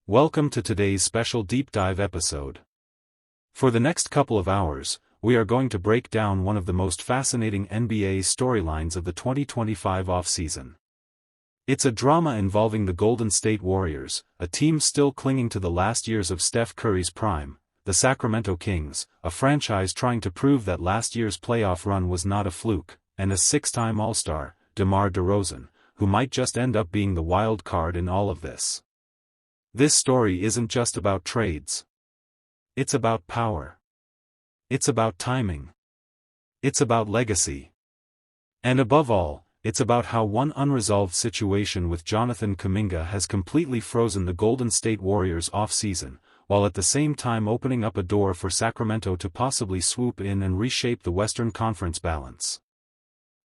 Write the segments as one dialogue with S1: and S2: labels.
S1: Welcome to today's special deep dive episode. For the next couple of hours, we are going to break down one of the most fascinating NBA storylines of the 2025 offseason. It's a drama involving the Golden State Warriors, a team still clinging to the last years of Steph Curry's prime, the Sacramento Kings, a franchise trying to prove that last year's playoff run was not a fluke, and a six-time All-Star, DeMar DeRozan, who might just end up being the wild card in all of this. This story isn't just about trades. It's about power. It's about timing. It's about legacy. And above all, it's about how one unresolved situation with Jonathan Kuminga has completely frozen the Golden State Warriors off-season, while at the same time opening up a door for Sacramento to possibly swoop in and reshape the Western Conference balance.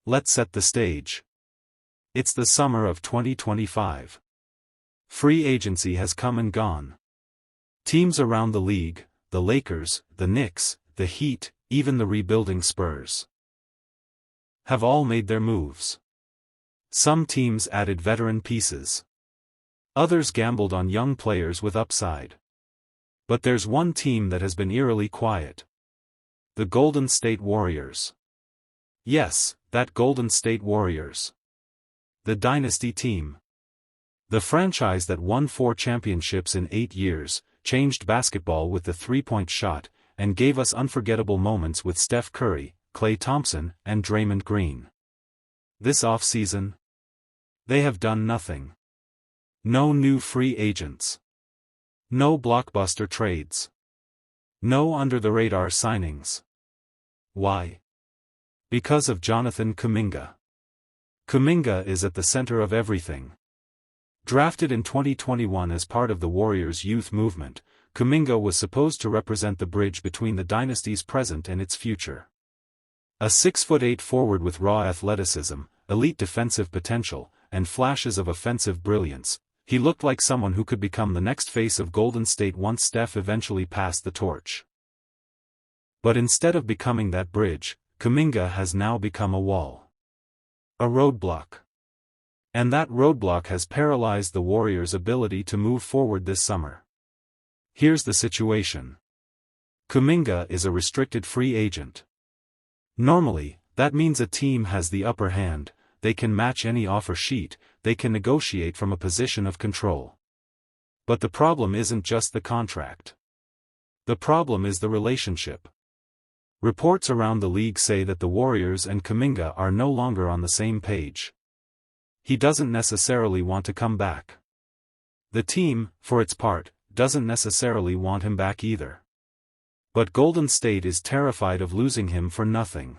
S1: Let's set the stage. It's the summer of 2025. Free agency has come and gone. Teams around the league, the Lakers, the Knicks, the Heat, even the rebuilding Spurs, have all made their moves. Some teams added veteran pieces. Others gambled on young players with upside. But there's one team that has been eerily quiet. The Golden State Warriors. Yes, that Golden State Warriors. The dynasty team. The franchise that won 4 championships in 8 years, changed basketball with the three-point shot, and gave us unforgettable moments with Steph Curry, Klay Thompson, and Draymond Green. This offseason, they have done nothing. No new free agents. No blockbuster trades. No under-the-radar signings. Why? Because of Jonathan Kuminga. Kuminga is at the center of everything. Drafted in 2021 as part of the Warriors' youth movement, Kuminga was supposed to represent the bridge between the dynasty's present and its future. A 6'8" forward with raw athleticism, elite defensive potential, and flashes of offensive brilliance, he looked like someone who could become the next face of Golden State once Steph eventually passed the torch. But instead of becoming that bridge, Kuminga has now become a wall. A roadblock. And that roadblock has paralyzed the Warriors' ability to move forward this summer. Here's the situation. Kuminga is a restricted free agent. Normally, that means a team has the upper hand, they can match any offer sheet, they can negotiate from a position of control. But the problem isn't just the contract. The problem is the relationship. Reports around the league say that the Warriors and Kuminga are no longer on the same page. He doesn't necessarily want to come back. The team, for its part, doesn't necessarily want him back either. But Golden State is terrified of losing him for nothing.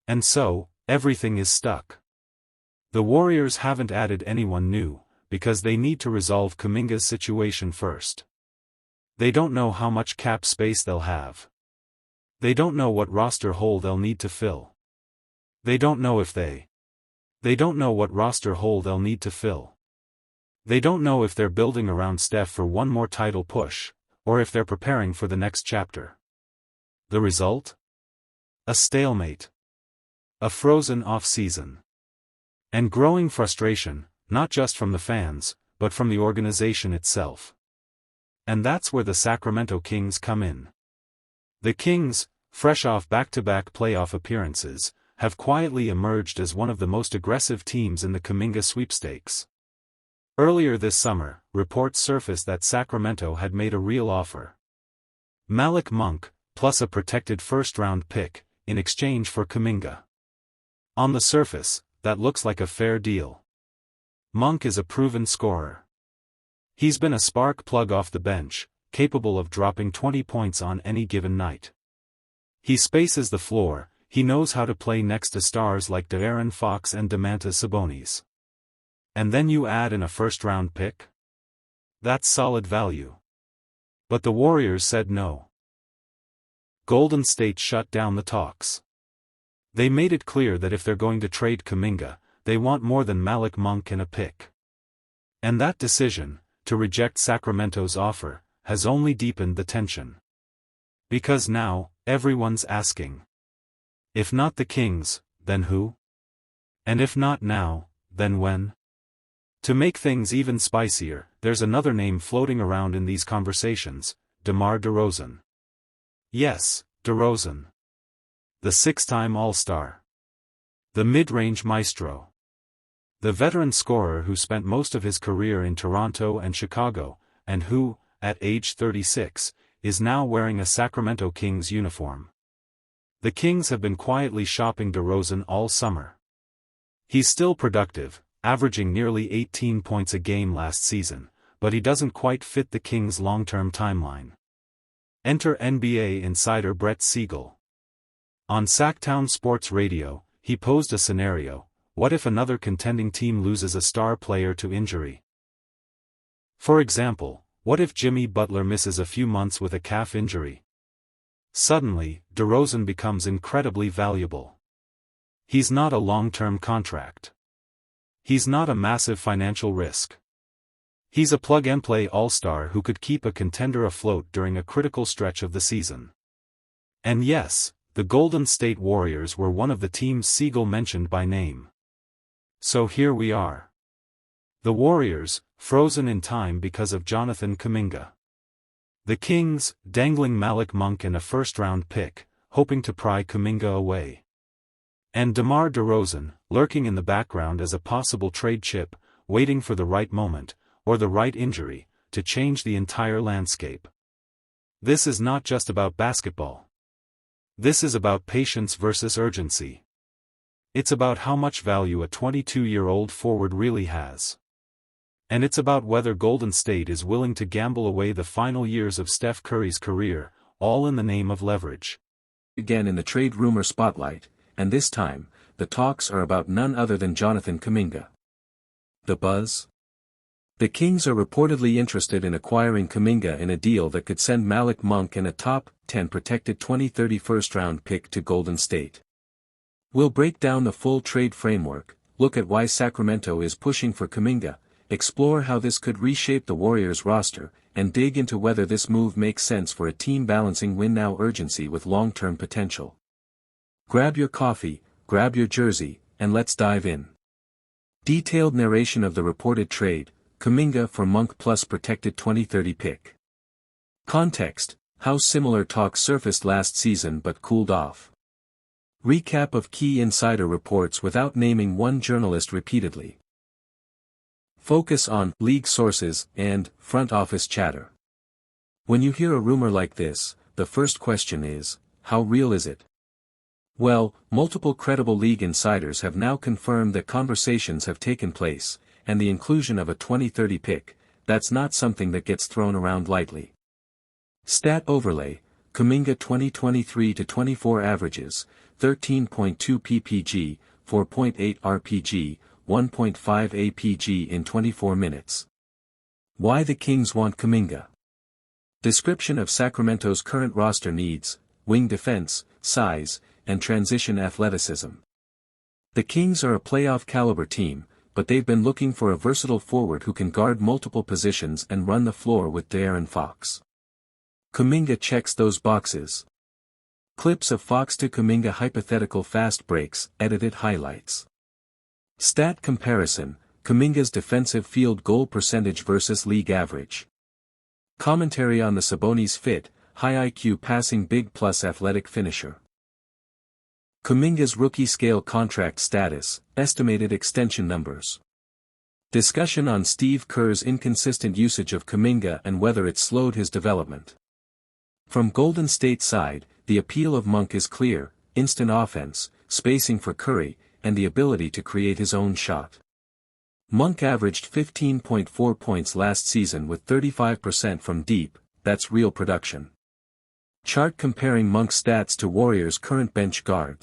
S1: And so, everything is stuck. The Warriors haven't added anyone new, because they need to resolve Kuminga's situation first. They don't know how much cap space they'll have. They don't know what roster hole they'll need to fill. They don't know what roster hole they'll need to fill. They don't know if they're building around Steph for one more title push, or if they're preparing for the next chapter. The result? A stalemate. A frozen off-season. And growing frustration, not just from the fans, but from the organization itself. And that's where the Sacramento Kings come in. The Kings, fresh off back-to-back playoff appearances, have quietly emerged as one of the most aggressive teams in the Kuminga sweepstakes. Earlier this summer, reports surfaced that Sacramento had made a real offer. Malik Monk, plus a protected first-round pick, in exchange for Kuminga. On the surface, that looks like a fair deal. Monk is a proven scorer. He's been a spark plug off the bench, capable of dropping 20 points on any given night. He spaces the floor. He knows how to play next to stars like De'Aaron Fox and Domantas Sabonis. And then you add in a first-round pick? That's solid value. But the Warriors said no. Golden State shut down the talks. They made it clear that if they're going to trade Kuminga, they want more than Malik Monk and a pick. And that decision, to reject Sacramento's offer, has only deepened the tension. Because now, everyone's asking. If not the Kings, then who? And if not now, then when? To make things even spicier, there's another name floating around in these conversations, DeMar DeRozan. Yes, DeRozan. The six-time All-Star. The mid-range maestro. The veteran scorer who spent most of his career in Toronto and Chicago, and who, at age 36, is now wearing a Sacramento Kings uniform. The Kings have been quietly shopping DeRozan all summer. He's still productive, averaging nearly 18 points a game last season, but he doesn't quite fit the Kings' long-term timeline. Enter NBA insider Brett Siegel. On Sacktown Sports Radio, he posed a scenario: what if another contending team loses a star player to injury? For example, what if Jimmy Butler misses a few months with a calf injury? Suddenly, DeRozan becomes incredibly valuable. He's not a long-term contract. He's not a massive financial risk. He's a plug-and-play all-star who could keep a contender afloat during a critical stretch of the season. And yes, the Golden State Warriors were one of the teams Siegel mentioned by name. So here we are. The Warriors, frozen in time because of Jonathan Kuminga. The Kings, dangling Malik Monk and a first-round pick, hoping to pry Kuminga away. And DeMar DeRozan, lurking in the background as a possible trade chip, waiting for the right moment, or the right injury, to change the entire landscape. This is not just about basketball. This is about patience versus urgency. It's about how much value a 22-year-old forward really has. And it's about whether Golden State is willing to gamble away the final years of Steph Curry's career, all in the name of leverage.
S2: Again in the trade rumor spotlight, and this time, the talks are about none other than Jonathan Kuminga. The buzz? The Kings are reportedly interested in acquiring Kuminga in a deal that could send Malik Monk and a top 10 protected 2030 first-round pick to Golden State. We'll break down the full trade framework, look at why Sacramento is pushing for Kuminga, explore how this could reshape the Warriors' roster, and dig into whether this move makes sense for a team balancing win-now urgency with long-term potential. Grab your coffee, grab your jersey, and let's dive in. Detailed narration of the reported trade, Kuminga for Monk plus protected 2030 pick. Context: how similar talks surfaced last season but cooled off. Recap of key insider reports without naming one journalist repeatedly. Focus on league sources and front office chatter. When you hear a rumor like this, the first question is, how real is it? Well, multiple credible league insiders have now confirmed that conversations have taken place, and the inclusion of a 2030 pick, that's not something that gets thrown around lightly. Stat overlay: Kuminga 2023-24 averages, 13.2 ppg, 4.8 rpg, 1.5 APG in 24 minutes. Why the Kings want Kuminga. Description of Sacramento's current roster needs: wing defense, size, and transition athleticism. The Kings are a playoff-caliber team, but they've been looking for a versatile forward who can guard multiple positions and run the floor with De'Aaron Fox. Kuminga checks those boxes. Clips of Fox to Kuminga hypothetical fast breaks, edited highlights. Stat comparison: Kuminga's defensive field goal percentage versus league average. Commentary on the Sabonis fit, high IQ passing big plus athletic finisher. Kuminga's rookie scale contract status, estimated extension numbers. Discussion on Steve Kerr's inconsistent usage of Kuminga and whether it slowed his development. From Golden State's side, the appeal of Monk is clear: instant offense, spacing for Curry, and the ability to create his own shot. Monk averaged 15.4 points last season with 35% from deep, that's real production. Chart comparing Monk's stats to Warriors' current bench guards.